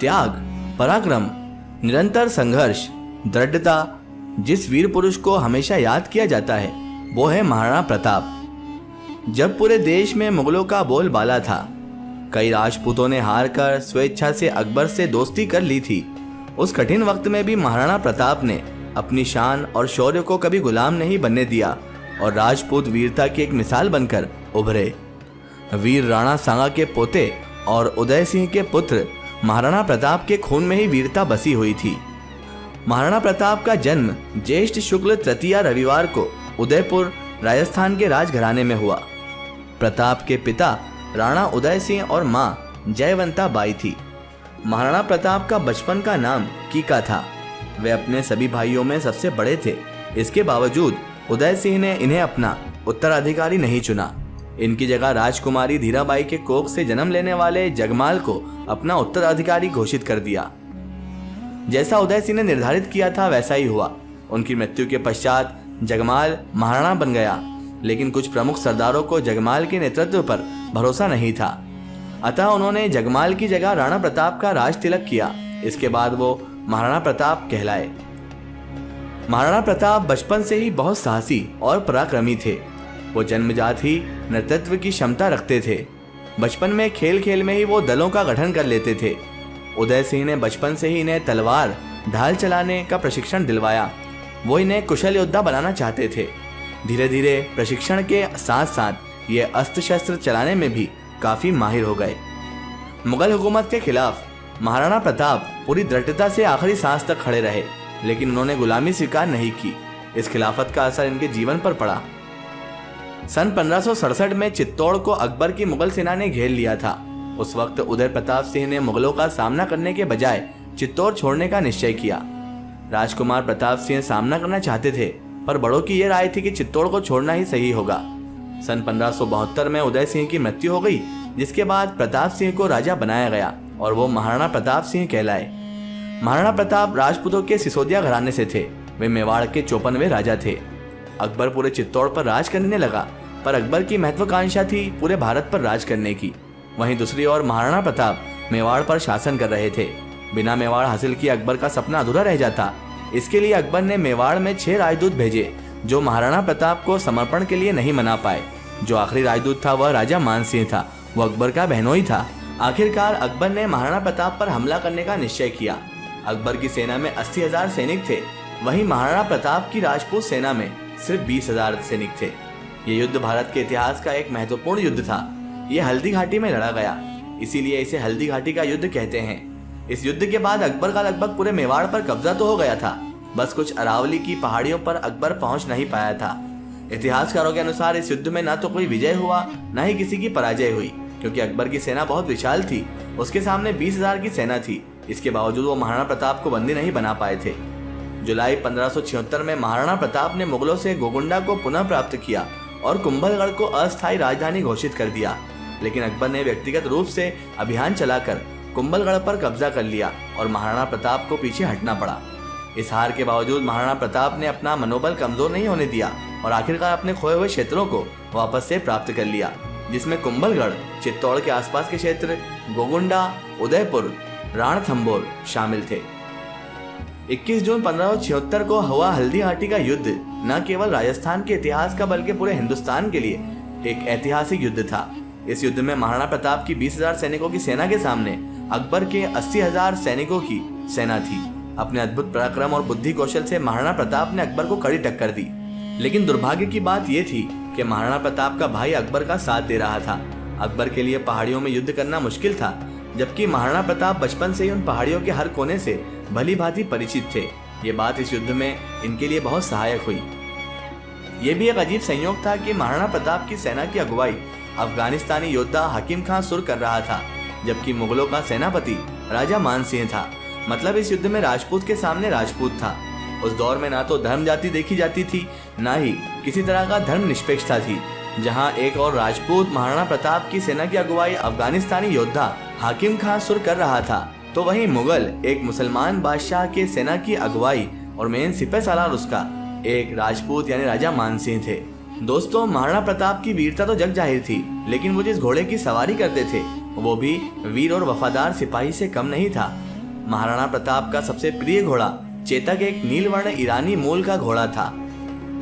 त्याग, पराक्रम, निरंतर संघर्ष, दृढ़ता, जिस वीर पुरुष को हमेशा याद किया जाता है वो है महाराणा प्रताप। जब पूरे देश में मुगलों का बोलबाला था, कई राजपूतों ने हार कर स्वेच्छा से अकबर से दोस्ती कर ली थी, उस कठिन वक्त में भी महाराणा प्रताप ने अपनी शान और शौर्य को कभी गुलाम नहीं बनने दिया और राजपूत वीरता की एक मिसाल बनकर उभरे। वीर राणा सांगा के पोते और उदय सिंह के पुत्र महाराणा प्रताप के खून में ही वीरता बसी हुई थी। महाराणा प्रताप का जन्म ज्येष्ठ शुक्ल तृतीया रविवार को उदयपुर राजस्थान के राजघराने में हुआ। प्रताप के पिता राणा उदय सिंह और मां जयवंता बाई थी। महाराणा प्रताप का बचपन का नाम कीका था। वे अपने सभी भाइयों में सबसे बड़े थे। इसके बावजूद उदय सिंह ने इन्हें अपना उत्तराधिकारी नहीं चुना। इनकी जगह राजकुमारी धीराबाई के कोख से जन्म लेने वाले जगमाल को अपना उत्तराधिकारी घोषित कर दिया। जैसा उदय सिंह ने निर्धारित किया था वैसा ही हुआ। उनकी मृत्यु के पश्चात जगमाल महाराणा बन गया, लेकिन कुछ प्रमुख सरदारों को जगमाल के नेतृत्व पर भरोसा नहीं था, अतः उन्होंने जगमाल की जगह राणा प्रताप का राज तिलक किया। इसके बाद वो महाराणा प्रताप कहलाए। महाराणा प्रताप बचपन से ही बहुत साहसी और पराक्रमी थे। वो जन्मजात ही नेतृत्व की क्षमता रखते थे। बचपन में खेल खेल में ही वो दलों का गठन कर लेते थे। उदय सिंह ने बचपन से ही इन्हें तलवार ढाल चलाने का प्रशिक्षण दिलवाया। वो इन्हें कुशल योद्धा बनाना चाहते थे। धीरे धीरे प्रशिक्षण के साथ साथ ये अस्त्र शस्त्र चलाने में भी काफी माहिर हो गए। मुगल हुकूमत के खिलाफ महाराणा प्रताप पूरी दृढ़ता से आखिरी सांस तक खड़े रहे, लेकिन उन्होंने गुलामी स्वीकार नहीं की। इस खिलाफत का असर इनके जीवन पर पड़ा। सन 1567 में चित्तौड़ को अकबर की मुगल सेना ने घेर लिया था। उस वक्त उदय प्रताप सिंह ने मुगलों का सामना करने के बजाय चित्तौड़ छोड़ने का निश्चय किया। राजकुमार प्रताप सिंह सामना करना चाहते थे, पर बड़ों की यह राय थी कि चित्तौड़ को छोड़ना ही सही होगा। सन 1572 में उदय सिंह की मृत्यु हो गई, जिसके बाद प्रताप सिंह को राजा बनाया गया और वो महाराणा प्रताप सिंह कहलाए। महाराणा प्रताप राजपूतों के सिसोदिया घराने से थे। वे मेवाड़ के 54वें राजा थे। अकबर पूरे चित्तौड़ पर राज करने लगा, पर अकबर की महत्वाकांक्षा थी पूरे भारत पर राज करने की। वहीं दूसरी ओर महाराणा प्रताप मेवाड़ पर शासन कर रहे थे। बिना मेवाड़ हासिल किए अकबर का सपना अधूरा रह जाता। इसके लिए अकबर ने मेवाड़ में 6 राजदूत भेजे, जो महाराणा प्रताप को समर्पण के लिए नहीं मना पाए। जो आखिरी राजदूत था वह राजा मान सिंह था। वह अकबर का बहनोई था। आखिरकार अकबर ने महाराणा प्रताप पर हमला करने का निश्चय किया। अकबर की सेना में 80,000 सैनिक थे, वहीं महाराणा प्रताप की राजपूत सेना में सिर्फ 20,000 सैनिक थे। ये युद्ध भारत के इतिहास का एक महत्वपूर्ण युद्ध था। ये हल्दी घाटी में लड़ा गया, इसीलिए इसे हल्दी घाटी का युद्ध कहते हैं। इस युद्ध के बाद अकबर का लगभग पूरे मेवाड़ पर कब्जा तो हो गया था, बस कुछ अरावली की पहाड़ियों पर अकबर पहुंच नहीं पाया था। इतिहासकारों के अनुसार इस युद्ध में ना तो कोई विजय हुआ, ना ही किसी की पराजय हुई, क्योंकि अकबर की सेना बहुत विशाल थी। उसके सामने 20,000 की सेना थी। इसके बावजूद वो महाराणा प्रताप को बंदी नहीं बना पाए थे। जुलाई 1576 में महाराणा प्रताप ने मुगलों से गोगुंडा को पुनः प्राप्त किया और कुंभलगढ़ को अस्थायी राजधानी घोषित कर दिया। लेकिन अकबर ने व्यक्तिगत रूप से अभियान चलाकर कुंभलगढ़ पर कब्जा कर लिया और महाराणा प्रताप को पीछे हटना पड़ा। इस हार के बावजूद महाराणा प्रताप ने अपना मनोबल कमजोर नहीं होने दिया और आखिरकार अपने खोए हुए क्षेत्रों को वापस से प्राप्त कर लिया, जिसमें कुंभलगढ़, चित्तौड़ के आसपास के क्षेत्र, गोगुंडा, उदयपुर, रणथंभौर शामिल थे। 21 जून 1576 को हुआ हल्दी घाटी का युद्ध न केवल राजस्थान के इतिहास का बल्कि पूरे हिंदुस्तान के लिए एक ऐतिहासिक युद्ध था। इस युद्ध में महाराणा प्रताप की 20,000 सैनिकों की सेना के सामने अकबर के 80,000 सैनिकों की सेना थी। अपने अद्भुत पराक्रम और बुद्धि कौशल से महाराणा प्रताप ने अकबर को कड़ी टक्कर दी। लेकिन दुर्भाग्य की बात यह थी कि महाराणा प्रताप का भाई अकबर का साथ दे रहा था। अकबर के लिए पहाड़ियों में युद्ध करना मुश्किल था, जबकि महाराणा प्रताप बचपन से ही उन पहाड़ियों के हर कोने से भली भांति परिचित थे। ये बात इस युद्ध में इनके लिए बहुत सहायक हुई। ये भी एक अजीब संयोग था कि महाराणा प्रताप की सेना की अगुवाई अफगानिस्तानी योद्धा हकीम खान सुर कर रहा था, जबकि मुगलों का सेनापति राजा मान सिंह था। मतलब इस युद्ध में राजपूत के सामने राजपूत था। उस दौर में ना तो धर्म जाति देखी जाती थी, ना ही किसी तरह का धर्म निष्पक्षता थी। जहां एक और राजपूत महाराणा प्रताप की सेना की अगुवाई अफगानिस्तानी योद्धा हाकिम खान सुर कर रहा था, तो वहीं मुगल एक मुसलमान बादशाह के सेना की अगुवाई और मेन सिपह सालार उसका एक राजपूत यानी राजा मान सिंह थे। दोस्तों, महाराणा प्रताप की वीरता तो जग जाहिर थी, लेकिन वो जिस घोड़े की सवारी करते थे वो भी वीर और वफादार सिपाही से कम नहीं था। महाराणा प्रताप का सबसे प्रिय घोड़ा चेतक एक नीलवर्ण ईरानी मूल का घोड़ा था।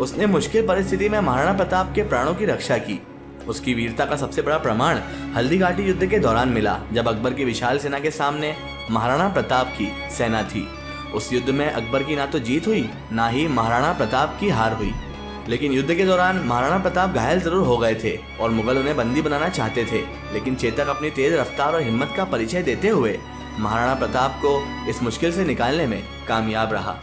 उसने मुश्किल परिस्थिति में महाराणा प्रताप के प्राणों की रक्षा की। उसकी वीरता का सबसे बड़ा प्रमाण हल्दीघाटी युद्ध के दौरान मिला, जब अकबर की विशाल सेना के सामने महाराणा प्रताप की सेना थी। उस युद्ध में अकबर की ना तो जीत हुई, ना ही महाराणा प्रताप की हार हुई। लेकिन युद्ध के दौरान महाराणा प्रताप घायल जरूर हो गए थे और मुगल उन्हें बंदी बनाना चाहते थे, लेकिन चेतक अपनी तेज रफ्तार और हिम्मत का परिचय देते हुए महाराणा प्रताप को इस मुश्किल से निकालने में कामयाब रहा।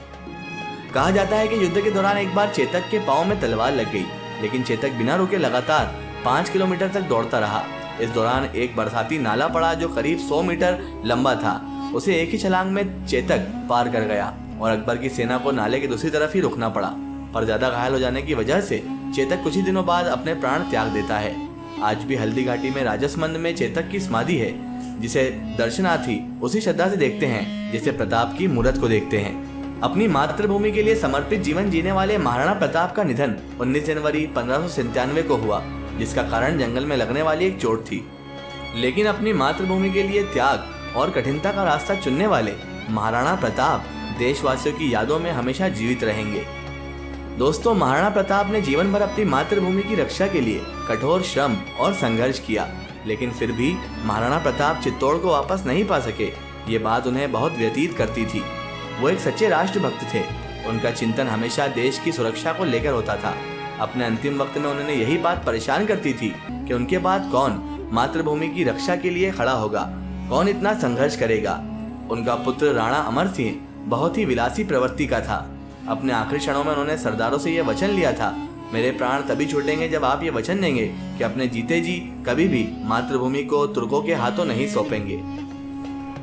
कहा जाता है कि युद्ध के दौरान एक बार चेतक के पांव में तलवार लग गई, लेकिन चेतक बिना रुके लगातार 5 किलोमीटर तक दौड़ता रहा। इस दौरान एक बरसाती नाला पड़ा जो करीब 100 मीटर लंबा था। उसे एक ही छलांग में चेतक पार कर गया और अकबर की सेना को नाले की दूसरी तरफ ही रुकना पड़ा। पर ज्यादा घायल हो जाने की वजह से चेतक कुछ ही दिनों बाद अपने प्राण त्याग देता है। आज भी हल्दी घाटी में राजसमंद में चेतक की समाधि है, जिसे दर्शनार्थी उसी श्रद्धा से देखते हैं जिसे प्रताप की मूर्त को देखते हैं। अपनी मातृभूमि के लिए समर्पित जीवन जीने वाले महाराणा प्रताप का निधन 19 जनवरी 1597 को हुआ, जिसका कारण जंगल में लगने वाली एक चोट थी। लेकिन अपनी मातृभूमि के लिए त्याग और कठिनता का रास्ता चुनने वाले महाराणा प्रताप देशवासियों की यादों में हमेशा जीवित रहेंगे। दोस्तों, महाराणा प्रताप ने जीवन भर अपनी मातृभूमि की रक्षा के लिए कठोर श्रम और संघर्ष किया, लेकिन फिर भी महाराणा प्रताप चित्तौड़ को वापस नहीं पा सके। ये बात उन्हें बहुत व्यतीत करती थी। वो एक सच्चे राष्ट्रभक्त थे। उनका चिंतन हमेशा देश की सुरक्षा को लेकर होता था। अपने अंतिम वक्त में उन्हें यही बात परेशान करती थी कि उनके बाद कौन मातृभूमि की रक्षा के लिए खड़ा होगा, कौन इतना संघर्ष करेगा। उनका पुत्र राणा अमर सिंह बहुत ही विलासी प्रवृत्ति का था। अपने आखिरी क्षणों में उन्होंने सरदारों से यह वचन लिया था, मेरे प्राण तभी छूटेंगे जब आप ये वचन देंगे कि अपने जीते जी कभी भी मातृभूमि को तुर्कों के हाथों नहीं सौंपेंगे।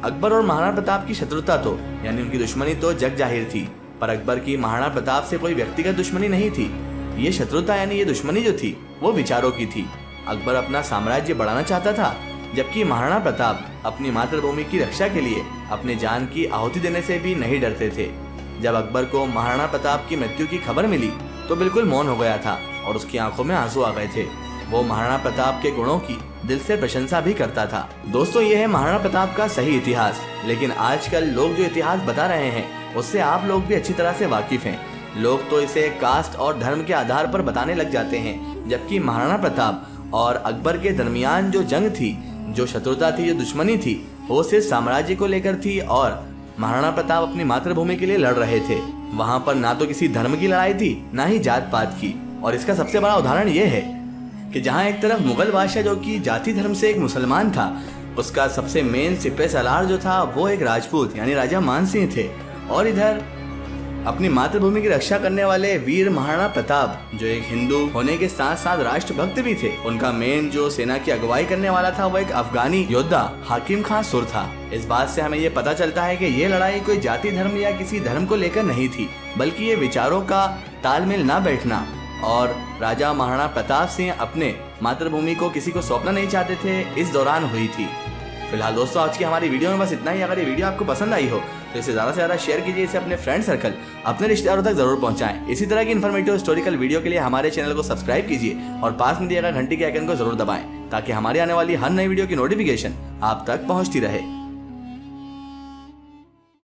अकबर और महाराणा प्रताप की शत्रुता तो यानी उनकी दुश्मनी तो जग जाहिर थी, पर अकबर की महाराणा प्रताप से कोई व्यक्तिगत दुश्मनी नहीं थी। ये शत्रुता यानी ये दुश्मनी जो थी वो विचारों की थी। अकबर अपना साम्राज्य बढ़ाना चाहता था, जबकि महाराणा प्रताप अपनी मातृभूमि की रक्षा के लिए अपने जान की आहुति देने से भी नहीं डरते थे। जब अकबर को महाराणा प्रताप की मृत्यु की खबर मिली तो बिल्कुल मौन हो गया था और उसकी आंखों में आंसू आ गए थे। वो महाराणा प्रताप के गुणों की दिल से प्रशंसा भी करता था। दोस्तों, ये है महाराणा प्रताप का सही इतिहास। लेकिन आजकल लोग जो इतिहास बता रहे हैं उससे आप लोग भी अच्छी तरह से वाकिफ हैं। लोग तो इसे कास्ट और धर्म के आधार पर बताने लग जाते हैं, जबकि महाराणा प्रताप और अकबर के दरमियान जो जंग थी, जो शत्रुता थी, जो दुश्मनी थी, वो सिर्फ साम्राज्य को लेकर थी और महाराणा प्रताप अपनी मातृभूमि के लिए लड़ रहे थे। वहां पर ना तो किसी धर्म की लड़ाई थी, ना ही जात पात की। और इसका सबसे बड़ा उदाहरण ये है कि जहां एक तरफ मुगल बादशाह जो कि जाति धर्म से एक मुसलमान था, उसका सबसे मेन सिपह सलार जो था वो एक राजपूत यानी राजा मान सिंह थे, और इधर अपनी मातृभूमि की रक्षा करने वाले वीर महाराणा प्रताप जो एक हिंदू होने के साथ साथ राष्ट्रभक्त भी थे। उनका मेन जो सेना की अगुवाई करने वाला था वो एक अफगानी योद्धा हाकिम खान सुर था। इस बात से हमें ये पता चलता है कि ये लड़ाई कोई जाति धर्म या किसी धर्म को लेकर नहीं थी, बल्कि ये विचारों का तालमेल ना बैठना और राजा महाराणा प्रताप सिंह अपने मातृभूमि को किसी को सौंपना नहीं चाहते थे, इस दौरान हुई थी। फिलहाल दोस्तों, आज की हमारी वीडियो में बस इतना ही। अगर ये वीडियो आपको पसंद आई हो तो इसे ज़्यादा से ज़्यादा शेयर कीजिए, इसे अपने फ्रेंड सर्कल, अपने रिश्तेदारों तक जरूर पहुंचाएं। इसी तरह की इन्फॉर्मेटिव हिस्टोरिकल वीडियो के लिए हमारे चैनल को सब्सक्राइब कीजिए और पास में दिए गए घंटी के आइकन को जरूर दबाएं, ताकि हमारी आने वाली हर नई वीडियो की नोटिफिकेशन आप तक पहुंचती रहे।